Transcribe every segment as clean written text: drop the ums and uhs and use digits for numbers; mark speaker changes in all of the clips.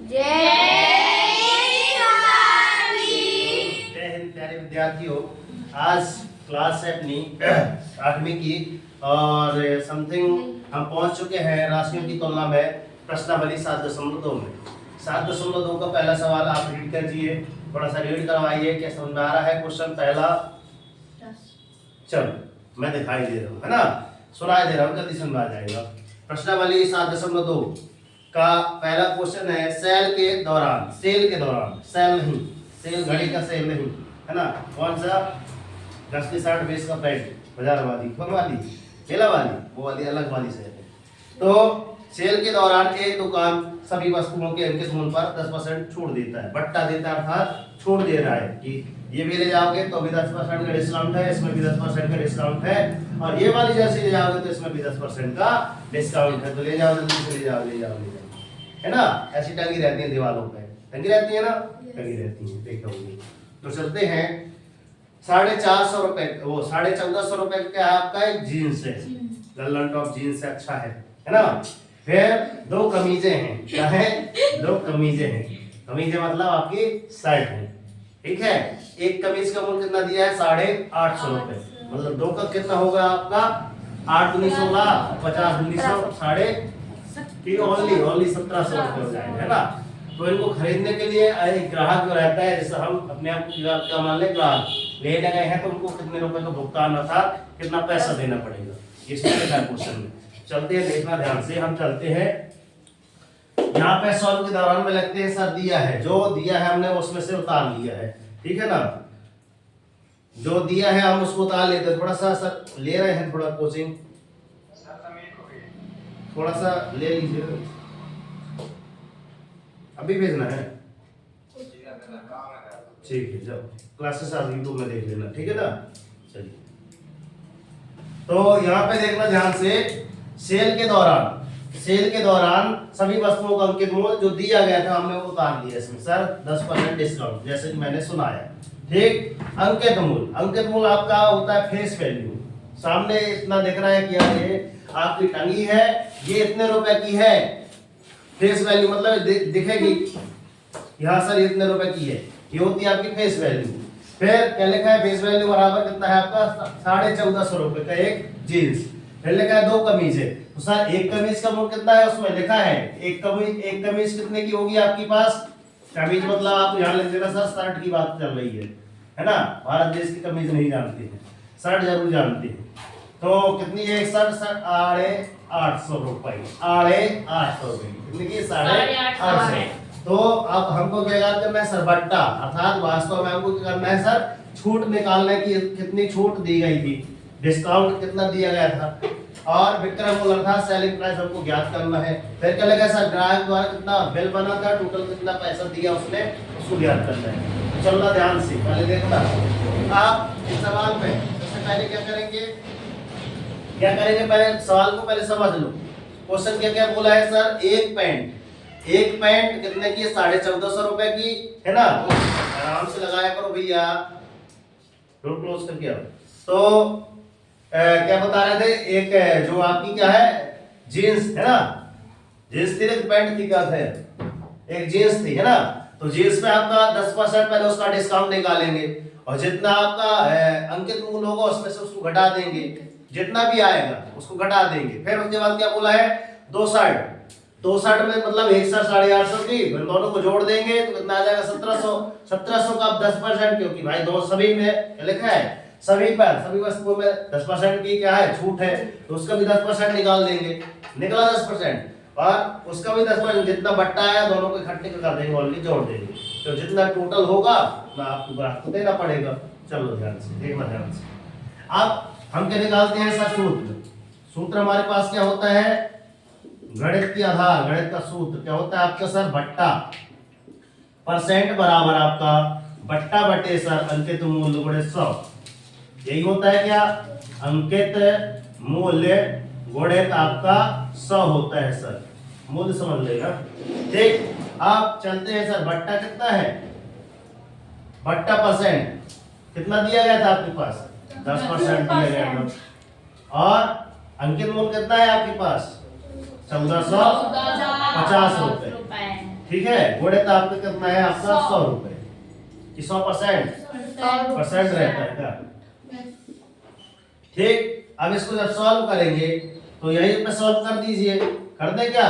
Speaker 1: हिंद प्यारे विद्यार्थियों। आज क्लास है अपनी 8वीं की और समथिंग हम पहुंच चुके हैं राशियों की तुलना में प्रश्नावली 7.2 में। 7.2 का पहला सवाल आप रीड कीजिए, थोड़ा सा रीड करवाइए, क्या समझ में आ रहा है क्वेश्चन पहला? चलो मैं दिखाई दे रहा हूँ, है ना, सुनाई दे रहा हूँ, जल्दी समझ में आ जाएगा। प्रश्नावली 7.2 का पहला क्वेश्चन है सेल के दौरान, सेल के दौरान, सेल नहीं, सेल घड़ी का सेल नहीं, है ना, कौन सा? 10 की 60 20 का पैंट, बाजार वाली, कौन वाली? मेला वाली, वो वाली अलग वाली सेल है। तो सेल के दौरान एक दुकान सभी वस्तुओं के अंकित मूल्य पर 10% छूट देता है, बट्टा देता है, अर्थात छूट दे रहा है कि ये भी ले जाओगे तो भी 10% का डिस्काउंट है, इसमें भी 10% का डिस्काउंट है, और ये वाली जर्सी ले जाओगे तो इसमें भी 10% का डिस्काउंट है। तो ले जाओ, जल्दी से ले जाओ, ले जाओ, ले जाओ, है ना। ऐसी टंगी रहती है दीवारों पे, टंगी रहती है ना, टंगी रहती है, देखा होगी। तो चलते हैं 450 रुपए, वो 1450 रुपए का आपका एक जीन्स है, ललन टॉप जीन्स है, अच्छा है ना। फिर दो कमीजें हैं, क्या है? दो कमीजें हैं, कमीजें मतलब आपकी शर्ट है, ठीक है। एक कमीज का मूल्य कितना दिया है? 850 रुपए, मतलब दो का कितना होगा आपका? 8 दूनी 16, 50 दूनी 100, साढ़े ओनली 1700 रुपए हो जाएगा, है ना। तो इनको खरीदने के लिए एक ग्राहक जो रहता है, जैसे हम अपने आप क्या मान लें, ग्राहक लेने गए हैं तो उनको कितने रुपए का भुगतान अर्थात कितना पैसा देना पड़ेगा, इसमें लिखा है क्वेश्चन में। चलते हैं, देखना ध्यान से, हम चलते हैं यहाँ पे सॉल्व के दौरान में लगते हैं सर दिया है, जो दिया है हमने उसमें से उतार लिया है, ठीक है ना, जो दिया है हम उसको उतार लेते हैं। थोड़ा सा सर ले रहे हैं, थोड़ा कोचिंग थोड़ा सा ले लीजिए, अभी भेजना है, ठीक है, जब क्लासेस आ यूट्यूब में देख लेना, ठीक है ना। चलिए, तो यहाँ पे देखना ध्यान से, सेल के दौरान, सेल के दौरान सभी वस्तुओं का अंकित मूल्य जो दिया गया था हमने वो उतार लिया इसमें सर 10% डिस्काउंट, जैसे कि मैंने सुनाया, ठीक। अंकित मूल्य, अंकित मूल्य आपका होता है फेस वैल्यू, सामने इतना दिख रहा है कि यार ये आपकी टंगी है, ये इतने रुपए की है, फेस वैल्यू मतलब दिखेगी यहाँ सर ये इतने रुपए की है, ये होती है आपकी फेस वैल्यू। फिर क्या लिखा है? फेस वैल्यू बराबर कितना है आपका? 1450 रुपए का एक जीन्स। फिर लिखा है दो कमीज है, तो सर एक कमीज का मूल्य कितना है? उसमें लिखा है एक कमीज कितने की होगी आपके पास? कमीज मतलब आप यहाँ लिख देना सर, शर्ट की बात चल रही है ना, भारत देश की कमीज नहीं जानते हैं, शर्ट जरूर जानते हैं। तो कितनी है एक शर्ट? 850 रुपए, 850 रुपए कितनी की? 850। तो अब हमको क्या करना है सर? बट्टा, अर्थात वास्तव में हमको क्या करना है सर? छूट निकालने की, कितनी छूट दी गई थी, डिस्काउंट कितना दिया गया था, और विक्रय मूल्य अर्थात सेलिंग प्राइस हमको ज्ञात करना है। फिर क्या लगा सर? ग्राहक द्वारा कितना बिल बना था, टोटल कितना पैसा दिया उसने, उसको ज्ञात करना है। चलना ध्यान से, पहले देखना आप इस सवाल में सबसे पहले क्या करेंगे, पहले सवाल को पहले समझ लो। क्वेश्चन क्या क्या बोला है सर? एक पैंट कितने की? 1450 रुपए की, है ना। आराम से लगाया करो भैया, डोर क्लोज करके आओ। तो क्या बता रहे थे? एक जो आपकी क्या है, जीन्स है ना, जीन्स थी, एक पैंट थी, क्या थे? एक जीन्स थी, है ना। तो जीन्स में आपका 10% पहले उसका डिस्काउंट निकालेंगे, और जितना आपका अंकित मूल्य होगा उसमें से उसको घटा देंगे, जितना भी आएगा उसको घटा देंगे। फिर उसके बाद क्या बोला है? दो शर्ट में मतलब एक शर्ट 850 की, फिर दोनों को जोड़ देंगे तो कितना आ जाएगा? 1700 का आप 10%, क्योंकि भाई दो सभी में लिखा है, सभी पर, सभी वस्तुओं में 10% की क्या है? छूट है, तो उसका भी 10% निकाल देंगे, निकला 10%, और उसका भी 10%, जितना बट्टा आया दोनों को इकट्ठे कर देंगे, ऑलरेडी जोड़ देंगे, तो जितना टोटल होगा ना आपको ग्राहक को देना पड़ेगा। चलो ध्यान से देखना, ध्यान से। अब हम क्या निकालते हैं सर? सूत्र हमारे पास क्या होता है? गणित की आधार, गणित का सूत्र क्या होता है आपका सर? बट्टा, परसेंट बराबर आपका बट्टा बटे सर अंकित मूल्य गुणे 100, यही होता है क्या? अंकित मूल्य गुणित आपका 100 होता है सर, मूल्य समझ लेना, ठीक। आप चलते हैं सर, बट्टा कितना है? बट्टा परसेंट कितना दिया गया था आपके पास? 10% दिया गया था, और अंकित मूल्य कितना है आपके पास? 1450 रुपए, ठीक है, गुणित आपका कितना है आपका 100 रुपए कि 100% परसेंट रहता है क्या? ठीक, अब इसको जब सॉल्व करेंगे तो यही पे सॉल्व कर दीजिए। कर दे क्या?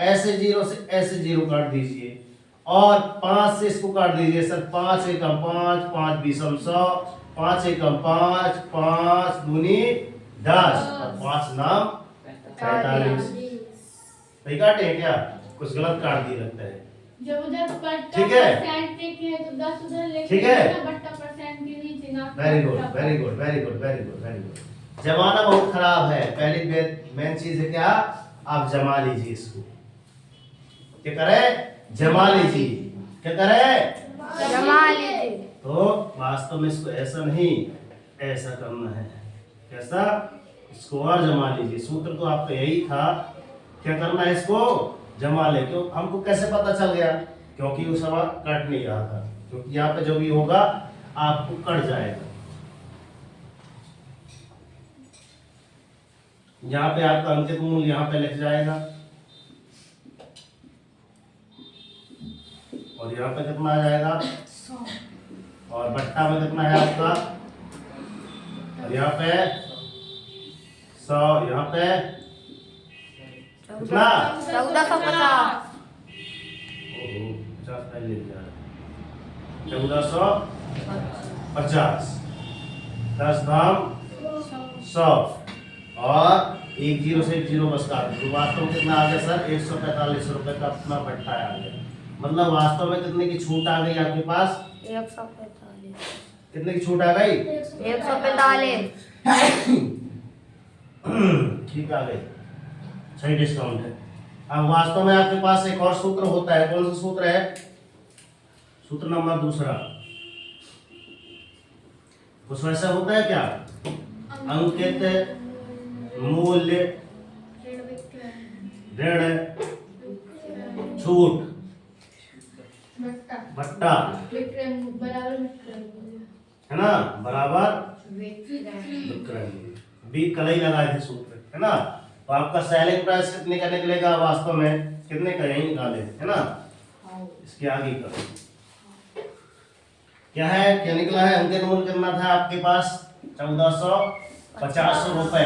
Speaker 1: ऐसे जीरो से ऐसे जीरो काट दीजिए और 5 से इसको काट दीजिए सर। 5 एकम 5, 5 बीसम 100, 5 एकम 5, 5 दूनी 10 और 5 नाम 45। नहीं काटे क्या? कुछ गलत काट दिए लगता है।
Speaker 2: जब उधर
Speaker 1: ठीक है,
Speaker 2: तो 10 उधर लेके
Speaker 1: ठीक है,
Speaker 2: बट्टा परसेंट के नीचे ना।
Speaker 1: Very good very good very good very good very good. जमाना बहुत खराब है। पहली मेन चीज है क्या? आप जमा लीजिए इसको। क्या करें? जमा लीजिए। क्या करें?
Speaker 2: जमा लीजिए।
Speaker 1: तो वास्तव में इसको ऐसा नहीं ऐसा करना है। कैसा? इसको और जमा लीजिए। सूत्र तो आपका यही था। क्या करना है? इसको जमा ले। क्यों हमको कैसे पता चल गया? क्योंकि वो सवाल कट नहीं रहा था। क्योंकि यहाँ पे जो भी होगा आपको कट जाएगा। यहाँ पे आपका अंकित मूल्य यहाँ पे लिख जाएगा और यहाँ पे कितना आ जाएगा?
Speaker 2: 100
Speaker 1: और बट्टा में कितना है आपका? और यहाँ पे 100, यहाँ पे कितना?
Speaker 2: 1450।
Speaker 1: 1450। 10 धाम 100 और एक जीरो से एक जीरो बस काट दो। वास्तव में कितना आ गया सर? 145 रुपए का अपना भट्टा आ गया। मतलब वास्तव में कितने की छूट आ गई आपके पास?
Speaker 2: 145।
Speaker 1: कितने की छूट आ गई?
Speaker 2: 145।
Speaker 1: ठीक आ गई, सही डिस्काउंट है। अब वास्तव में आपके पास एक और सूत्र होता है। कौन सा सूत्र है? सूत्र नंबर दूसरा। कुछ वैसा होता है क्या? अंकित मूल्य ऋण छूट भट्टा है ना बराबर विक्रय। बी कल ही लगाए थे सूत्र, है ना। तो आपका सेलिंग प्राइस कितने का निकलेगा? वास्तव में कितने का? यही निकाले, है ना। इसके आगे का क्या है? क्या निकला है? अंकित मूल्य कितना था आपके पास? 1450 रुपए।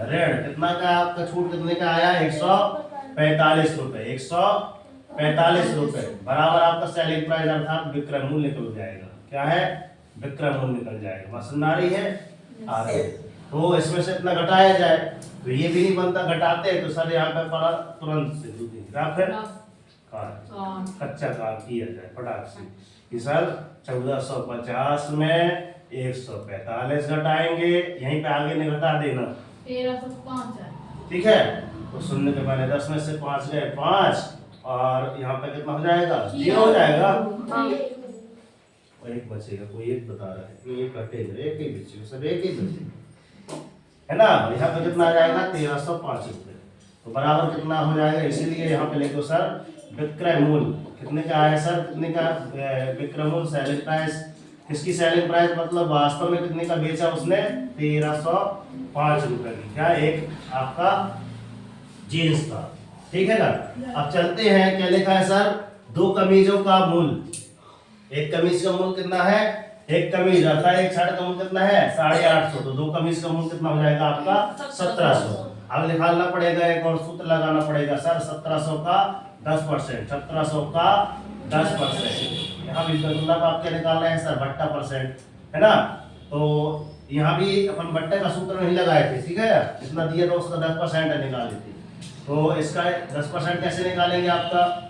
Speaker 1: ऋण कितना का? आपका छूट कितने का आया? 145 रुपए। 145 रुपए बराबर आपका सेलिंग प्राइस अर्थात विक्रय मूल्य निकल जाएगा। क्या है? विक्रय मूल्य निकल जाएगा। मसलन आ रही है? आ रही है। तो इसमें से इतना घटाया जाए तो ये भी नहीं बनता। घटाते हैं तो सर यहाँ पे पड़ा तुरंत से फिर कच्चा काम किया जाए फटाक से कि सर 1450 में 145 घटाएंगे। यहीं पे आगे नहीं घटा देना।
Speaker 2: 1305 है।
Speaker 1: ठीक है, तो शून्य के पहले 10 में से 5 गए 5 और यहाँ पे कितना हो जाएगा? 0 हो जाएगा। और एक बचेगा। कोई एक बता रहा है ये कटेगा। एक ही बचेगा सब, एक ही बचेगा, है ना। यहाँ पे कितना आ जाएगा? 1305 रुपए। तो बराबर कितना हो जाएगा? इसीलिए यहाँ पे लिखो सर विक्रय मूल्य कितने का आया सर? कितने का विक्रय मूल्य? Selling price. किसकी सेलिंग प्राइस? मतलब वास्तव में कितने का बेचा उसने? 1305 रुपए की। क्या? एक आपका जीन्स का। ठीक है ना। अब चलते हैं। क्या लिखा है सर? 2 कमीजों का मूल्य। एक कमीज का मूल्य कितना है? एक कमीज अर्थात एक शर्ट का मूल्य कितना है? 850। तो 2 कमीज का मूल्य कितना हो जाएगा आपका? 1700। अब निकालना पड़ेगा, एक और सूत्र लगाना पड़ेगा सर। 1700 का 10%। 1700 का 10%। यहाँ भी मतलब आपके निकालना है सर भट्टा परसेंट, है ना। तो यहाँ भी अपन भट्टे का सूत्र नहीं लगाए थे। ठीक है, जितना दिया था उसका 10% निकाले थे। तो इसका 10% कैसे निकालेंगे? आपका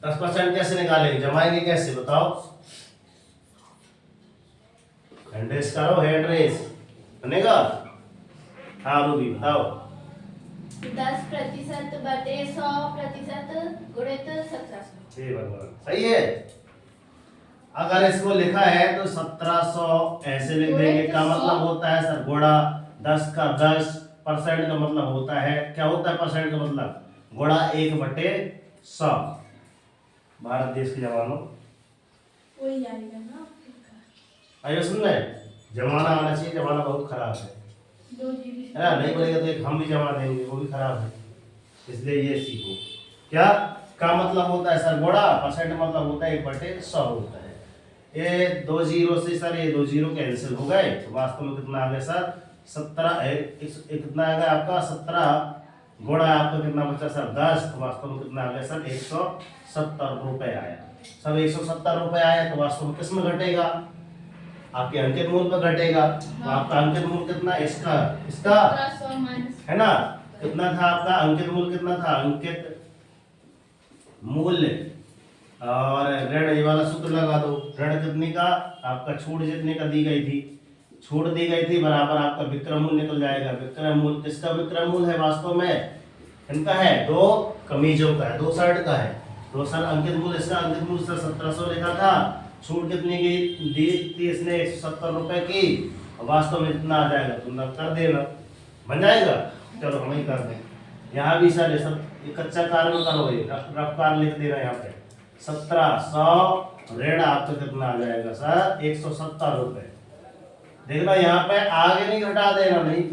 Speaker 1: 10% कैसे निकालेंगे? जमाएंगे कैसे बताओ? हैंड रेस करो, हैंड रेस बनेगा। हाँ रूबी बताओ।
Speaker 2: 10% बटे 100% गुणित 1700।
Speaker 1: हे भगवान, सही है। अगर इसको लिखा है तो 1700 ऐसे लिख देंगे। का मतलब होता है सर गुणा 10 का 10%। का मतलब होता है, क्या होता है परसेंट का मतलब? गुणा 1/100। भारत देश के जवानों
Speaker 2: वही जाएगा ना।
Speaker 1: आइए सुन रहे, जमाना आना चाहिए। जमाना बहुत खराब है,
Speaker 2: 2 GB
Speaker 1: है ना। नहीं बोलेगा तो एक हम भी जमा देंगे, वो भी खराब है। इसलिए ये सीखो। क्या का मतलब होता है सर घोड़ा, परसेंट मतलब होता है 1/100 होता है। ये 2 जीरो से सर ये 2 जीरो कैंसिल हो गए, तो वास्तव में कितना आ गया सर 17 कितना आ गया आपका 17 घोड़ा आपका कितना बचा सर 10, तो वास्तव में कितना आ गया सर 170 रुपए आया। सब 170 रुपए आया, तो वास्तव में किस में घटेगा, आपके अंकित मूल पर घटेगा। तो आपका अंकित मूल कितना इसका इसका
Speaker 2: 1700 माइनस
Speaker 1: है ना, कितना था आपका अंकित मूल, कितना था अंकित मूल्य, और ऋण ये वाला सूत्र लगा दो, ऋण कितने का आपका छूट जितने का दी गई थी, छूट दी गई थी बराबर आपका विक्रम मूल निकल जाएगा। विक्रम मूल किसका विक्रम मूल है, वास्तव में इनका है, दो कमीजों का है, दो शर्ट का है। तो सर अंकित मूल इसका अंकित मूल सर 1700 लिखा था, छूट कितनी की दी थी इसने 170 रुपए की, वास्तव में इतना आ जाएगा, तुम कर देना बन जाएगा। चलो हम ही कर दें, यहाँ भी सर ये सब ये कच्चा कार में करो, ये रफ कार लिख देना यहाँ पे 1700 ऋण आपको कितना आ जाएगा सर 170 रुपए। देखना यहाँ पे आगे नहीं घटा देना, नहीं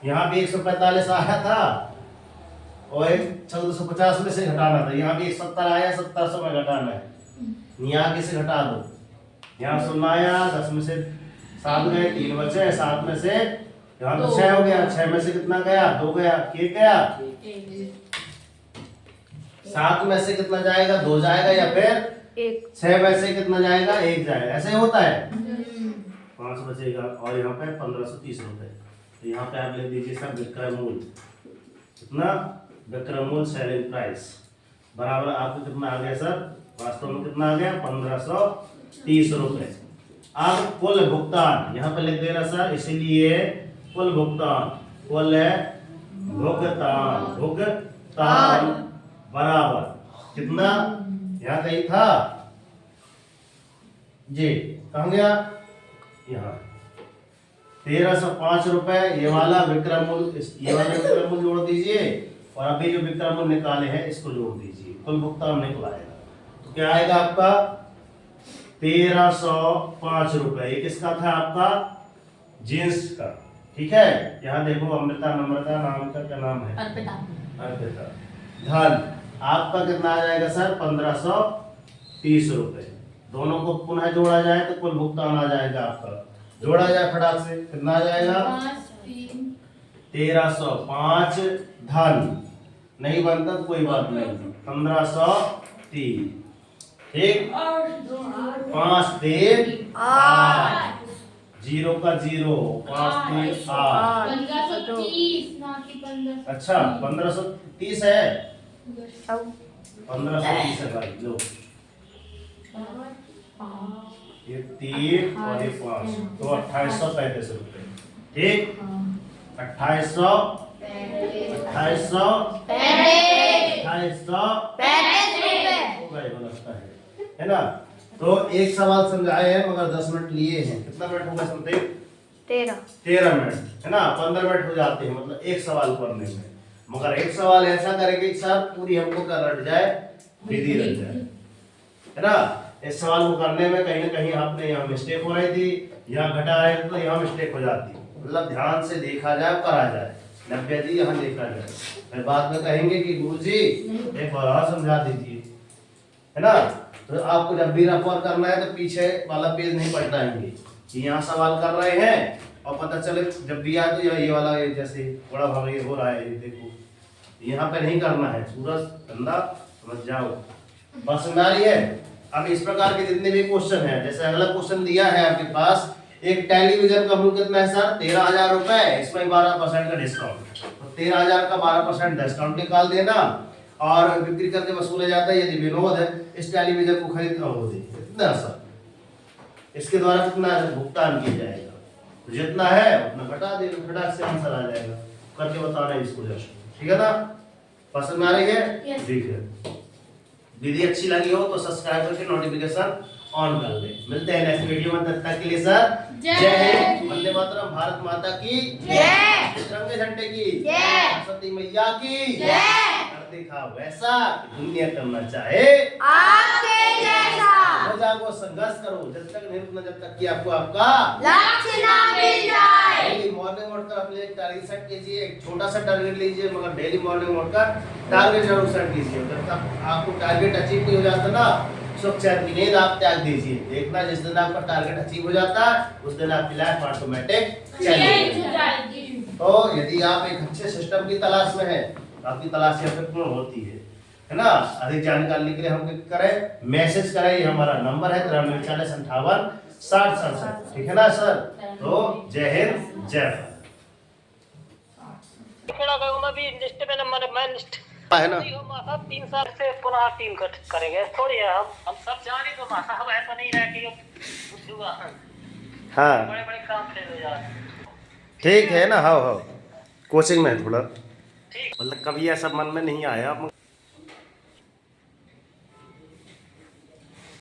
Speaker 1: यहाँ भी 145 आया था और 1450 में से घटाना था, यहाँ भी 170 आया 1700 में घटाना है, यहाँ किसे घटा दो, यहाँ 0 आया 10 में से 7 गए 3 बचे, 7 में से यहाँ तो 6 हो गया, 6 में से कितना गया 2 गया, के गया 7 में से कितना जाएगा 2 जाएगा, या फिर 6 में से कितना जाएगा 1 जाएगा, ऐसे होता है 5 बचेगा। और यहाँ पे 1530 रुपए, तो यहाँ पे आप लिख दीजिए सर विक्रय मूल, कितना विक्रय मूल सेलिंग प्राइस बराबर आपको कितना आ गया सर, वास्तव में कितना आ गया 1530 रुपए। अब कुल भुगतान यहाँ पे लिख देना सर, इसीलिए कुल भुगतान, कुल भुगतान बराबर कितना, यहाँ कहीं था जी, कहाँ गया, यहाँ 1305 रुपए, ये वाला विक्रय मूल्य, ये वाला विक्रय मूल्य जोड़ दीजिए, और अभी जो विक्रय मूल्य निकाले हैं इसको जोड़ दीजिए, कुल भुगतान निकला आएगा। तो क्या आएगा आपका 1305 रुपए। ये किसका था आपका जींस का, ठीक है। यहाँ देखो अमृता नम्रता नाम का क्या नाम है, अर्पिता। धन आपका कितना आ जाएगा सर 1530 रुपए। दोनों को पुनः जोड़ा जाए तो कुल भुगतान आ जाएगा आपका, जोड़ा जाए फटाक से कितना आ जाएगा 1305, धन नहीं बनता तो कोई बात नहीं 1530, ठीक 5 3 8, 0 का 0, 5 3 8,
Speaker 2: 1530 ना कि 1530।
Speaker 1: अच्छा 1530 है, 1530 है भाई, लो ये 3 और ये 5, तो 2835 रुपए, ठीक 2835 है ना। तो एक सवाल समझाए हैं मगर 10 मिनट लिए हैं, कितना मिनट होगा समथिंग 13 मिनट है ना, 15 मिनट हो जाते हैं मतलब एक सवाल करने में, मगर एक सवाल ऐसा करेंगे कि सर पूरी हमको कर रट जाए, विधि रट जाए, है ना। इस सवाल को करने में कहीं ना कहीं आपने यहाँ मिस्टेक हो रही थी, यहाँ घटा रहे थे तो यहाँ मिस्टेक हो जाती, मतलब ध्यान से देखा जाए करा जाए। नव्या जी यहाँ देखा जाए, फिर बाद में कहेंगे कि गुरु जी एक बार और समझा दीजिए, है ना। तो आपको जब भी रफ करना है तो पीछे वाला पेज नहीं पलटाएंगे कि यहाँ सवाल कर रहे हैं और पता चले जब भी आए तो ये वाला ये जैसे बड़ा भाग ये हो रहा है, ये देखो यहाँ पे नहीं करना है, सूरज धंधा समझ जाओ, बस समझ आ रही है। अब इस प्रकार के जितने भी क्वेश्चन हैं, जैसे अगला क्वेश्चन दिया है आपके पास, एक टेलीविजन का मूल्य कितना है सर 13,000 रुपए, इसमें 12% का डिस्काउंट, तो 13,000 का 12% डिस्काउंट निकाल देना, और बिक्री करके वसूला जाता है यदि विनोद है इस टेलीविजन को खरीदना हो दे, कितना सर इसके द्वारा कितना भुगतान किया जाएगा, तो जितना है उतना घटा देना, फटाक से आंसर आ जाएगा, करके बताना है इसको जस्ट, ठीक है ना। पसंद आ रही है, ठीक है। वीडियो अच्छी लगी हो तो सब्सक्राइब करके नोटिफिकेशन ऑन कर ले। मिलते हैं नेक्स्ट वीडियो में, तब तक के लिए सर जय हिंद, वंदे मातरम, भारत माता की जय, तिरंगे झंडे की जय, सरस्वती मैया की जय। कर दिखा वैसा दुनिया करना चाहे
Speaker 2: आपके जैसा।
Speaker 1: जागो जागो संघर्ष करो जब तक नहीं रुकना, जब तक कि आपको आपका
Speaker 3: लक्ष्य ना मिल जाए।
Speaker 1: डेली मॉर्निंग उठकर अपने एक टारगेट सेट कीजिए, एक छोटा सा टारगेट लीजिए, मगर डेली मॉर्निंग उठकर टारगेट जरूर सेट कीजिए। जब तक आपको टारगेट अचीव नहीं हो जाता ना, सुख चैन की नींद आप त्याग दीजिए। देखना जिस दिन आपका टारगेट अचीव हो जाता है उस दिन आपकी लाइफ ऑटोमेटिक
Speaker 2: चेंज
Speaker 1: चेंज
Speaker 2: हो जाएगी।
Speaker 1: तो यदि आप एक अच्छे सिस्टम की तलाश में हैं, आपकी तलाश यहाँ पे पूर्ण होती है ना। अधिक जानकारी के लिए हम क्या करें, मैसेज करें, ये हमारा नंबर है 9340586067, ठीक है ना सर। तो जय हिंद जय
Speaker 4: मैं भी लिस्ट में नंबर मैं लिस्ट
Speaker 1: भारत है ना।
Speaker 4: मासा 3 साल से पुनः टीम गठित करेंगे। थोड़ी है हम सब जाने तो मासा हम ऐसा नहीं रहे कि बुद्धू
Speaker 1: हाँ
Speaker 4: बड़े बड़े काम फेल हो जाए।
Speaker 1: ठीक है ना। हाँ हाँ कोचिंग में है थोड़ा,
Speaker 4: ठीक।
Speaker 1: मतलब कभी ऐसा मन में नहीं आया।